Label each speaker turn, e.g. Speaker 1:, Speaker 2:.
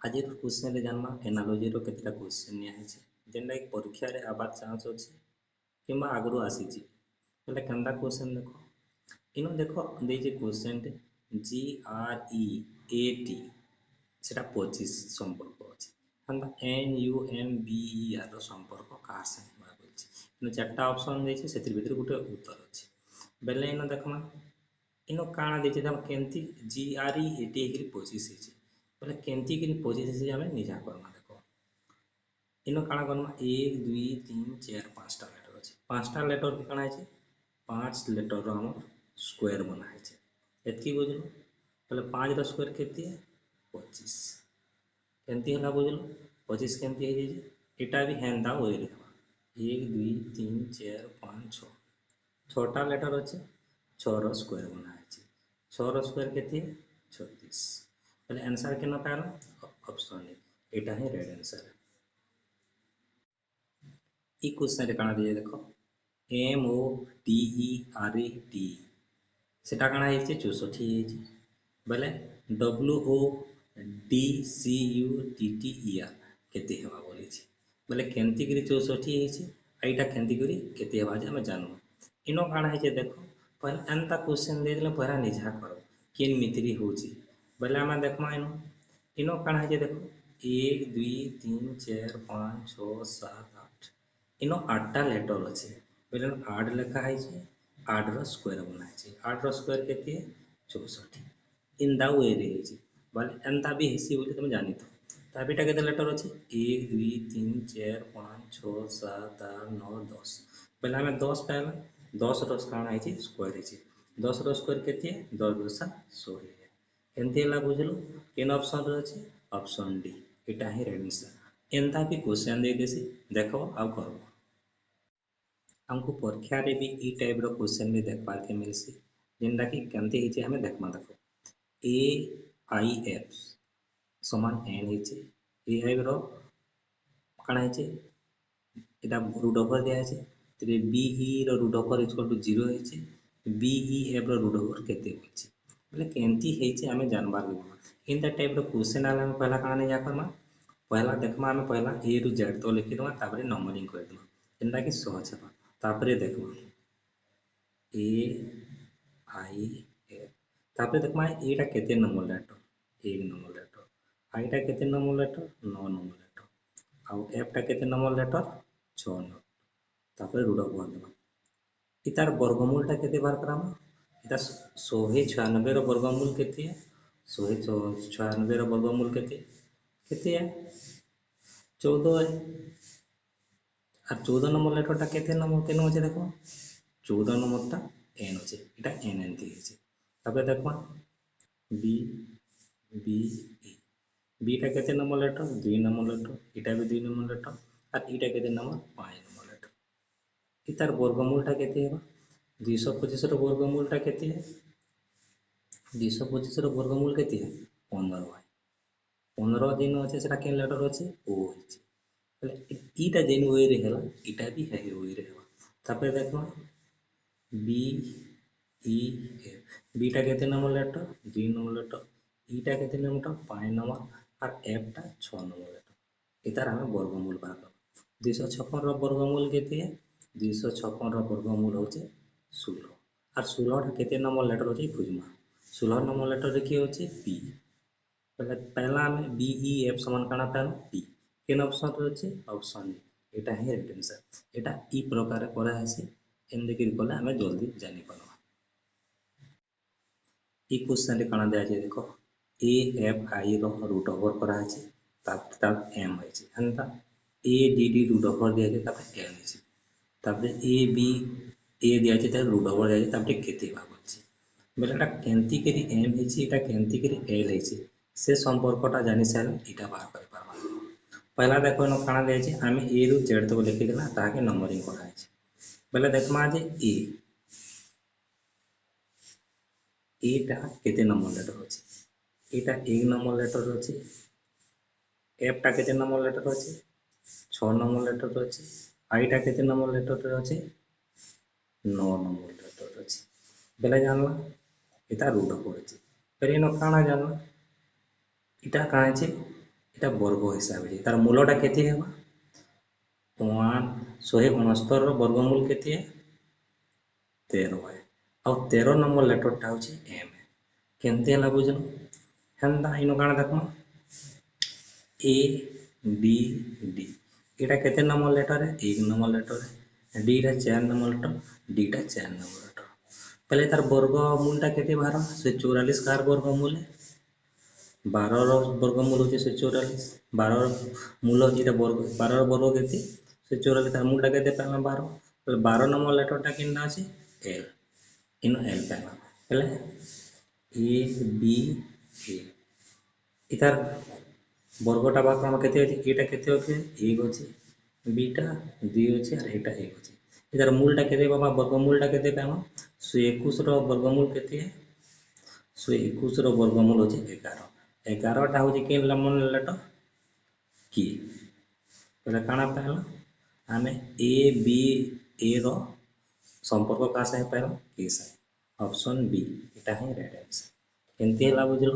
Speaker 1: आज क्वेश्चन रे जानवा एनालॉजी रो केतटा क्वेश्चन निया है जेनटा कि परीक्षा रे आबार चांस अछि किंबा आगरो आसीची बेले केनटा क्वेश्चन देखो इनो देखो देजे क्वेश्चन टे जी आर ई ए टी सेटा 25 संपर्क अछि हंदा N U M B E R रो संपर्क कार से हेबा बोलछि इनो चारटा ऑप्शन देछि सेतिर भीतर गुटे उत्तर अछि बेले इनो देखमा इनो काଣା ଦେଇଛି ତାର କେମିତି ଜି ଆର୍ ଇ ଏ ଟି ହେଇକିରି 25 ହେଇଛି ବୋଲେ କେମିତି କିରି 25 ହେଇଛି ଆମେ ନିଜା କରମା ଦେଖ इनो काଣା करमा 1 2 3 4 5टा लेटर अछि 5टा लेटर के काଣା है 5 लेटर रो हम स्क्वायर बना है एतकी बुझलो बोले 5 रो स्क्वायर केते 25 केମିତି ହେଲା बुझलो 25 केମିତି है एटा भी हेंदा होई रे 1 2 3 4 5 6 छटा लेटर अच्छे 6 रो स्क्वायर बना है 6 रो स्क्वायर केते 36 पहले आंसर केना पाला ऑप्शन ए एटा है राइट आंसर ई क्वेश्चन रे काना दिए देखो M O T E R E T सेटा काना है 64 है बेले W O D C U T T E R केते हेबा बोली छी बेले केंती करी 64 है आइटा केंती करी केते हेबा जे हम जानू इनो काना है देखो पहले एंता क्वेश्चन दे देले पहला निझा करो केन मित्री होची बेले हम देखमा इनो इनो काना है देखो 1 2 3 4 5 6 7 8 इनो 8टा लेटर अच्छे बेले 8 लेखा है 8 रो स्क्वायर बना है 8 रो स्क्वायर केते 64 इन दा वे रे है बोले एंता भी हेसी बोली तुम जानी तो ताबिटा केते लेटर अच्छे 1 2 3 4 5 6 7 8 9 10 बेले हमें 10 पाइला 10 रो काना है स्क्वायर है 10 रो स्क्वायर केते 10 गुणा 100 एमती है बुझल केन ऑप्शन रे अछि ऑप्शन डी एटा ही राइट आंसर एंता भी क्वेश्चन दे देसी देखो आउ करो हमको परीक्षा रे भी ई टाइप रो क्वेश्चन भी देख पार के मिलसी जेनटा कि केमती हिचे हमें देखमा देखो ए आई एफ समान एन हिचे ए आई रो काना हिचे एटा रूट ओवर दिया है तेरे बी ई रो रूट ओवर इक्वल टू 0 है बी ई एफ रो रूट ओवर केते होछि बोले केमती हेछि हमें जानबार लागो इन द टाइप रो क्वेश्चन आला हम पहला काना या करमा पहला देखमा हम पहला ए रु जेड तो लिखि दमा तापरे नंबरिंग कर दमा जेनटा कि सहज हेबा तापरे देखमा ए आई एफ तापरे देखमा एटा केते नंबर लेटर 1 नंबर लेटर आईटा केते नंबर लेटर 9 नंबर लेटर आउ एफ टा केते नंबर लेटर 6 नंबर तापर रूट ऑफ वन देबा इतार वर्गमूल टा केते बार करामा इता 196 रो वर्गमूल केते है 196 रो वर्गमूल केते केते है 14 है और 14 नंबर लेटर टा केते नंबर केनो আছে देखो 14 नंबर टा एन আছে এটা এন এন দিয়ে আছে তারপরে দেখো বি বি ই बी टा केते नंबर लेटर 2 नंबर लेटर इटा भी 2 नंबर लेटर और इटा केते नंबर 5 नंबर लेटर इतार वर्गमूल टा केते हेबा 225 रो वर्गमूल टा केते है 225 रो वर्गमूल केते है 15 है 15 दिन আছে সেটা কেন লেটার আছে ও আছে তাহলে ইটা যেন ওই রে হেলা ইটা भी है ওই রে হেবা তারপরে দেখো बी ई एफ बीटा केते नंबर लेटर 2 नंबर लेटर इटा केते नंबर 5 नंबर और एफ टा 6 नंबर लेटर इतार हमें वर्गमूल बाहर कर 256 रो वर्गमूल केते है 256 रो वर्गमूल होचे 16 और 16 टा केते नंबर लेटर होचे बुझमा 16 नंबर लेटर रे की होचे पी पहले पहला में बी ई एफ समान काना पाइल पी केन ऑप्शन रे होचे ऑप्शन ए एटा है राइट आंसर एटा ई प्रकार करा हेसी एंदे कि कले हमें जल्दी जानि पारबा ई क्वेश्चन रे काना दिया छै देखो ए एफ आई रो रूट ओवर करा छै तब एम है छै हंता ए डी डी रूट ओवर दिया छै तब एम है छै तब ए बी ए दिया छै तब रूट ओवर दिया छै तब केते भाग छै बेलटा केंती करी एम है छै एटा केंती करी एल है छै से संपर्कटा जानि साल इटा बाहर कर पारबा पहला देखो न काना दिया छै आमे ए रु जेड तक लिखि देला ताके नंबरिंग करा छै बेले देखमा जे एटा केते नंबर लेटर अछि एटा 1 नंबर लेटर अछि एफ टा केते नंबर लेटर अछि 6 नंबर लेटर अछि आई टा केते नंबर लेटर अछि 9 नंबर लेटर अछि बेले जानला एटा रूट ऑफ अछि फेर एनो काना जानला इटा काहे छै এটা বর্গ হিসাবে তার মূলটা কেতে হবা 169 ବର୍ଗମୂଳ କେତେ 13 है ଆଉ 13 नंबर लेटरटा होची एम केमती ହେଲା ବୁଝିଲ ହେନ୍ତା ଇନ କାଣା ଦେଖମ ए बी डी एटा केते नंबर लेटर है 1 नंबर लेटर है डी टा 4 नंबर लेटर डी टा 4 नंबर लेटर पहले तार वर्गमूलटा केते बाहर से 44 कार वर्गमूल है 12 ର ବର୍ଗମୂଳ होची से 44 12 मूल होची एटा वर्ग 12 ର ବର୍ଗ केते से 44 तार मूलटा केते पाइला 12 तो 12 नंबर लेटरटा केनटा अछि एल इन एल पाइला पहले ए बी ए इतार वर्गटा बाक हम केते अछि एटा केते अछि 1 अछि बीटा 2 अछि और एटा 1 अछि इधर मूलटा केते बाबा वर्गमूलटा केते पाइमा 121 रो वर्गमूल केते 121 रो वर्गमूल अछि 11 11 टा होची केन लमन लेटर की पहले काना पाइला आमे ए बी ए रो संपर्क का से पाइला के से ऑप्शन बी एटा है राइट आंसर केनती हला बुझलो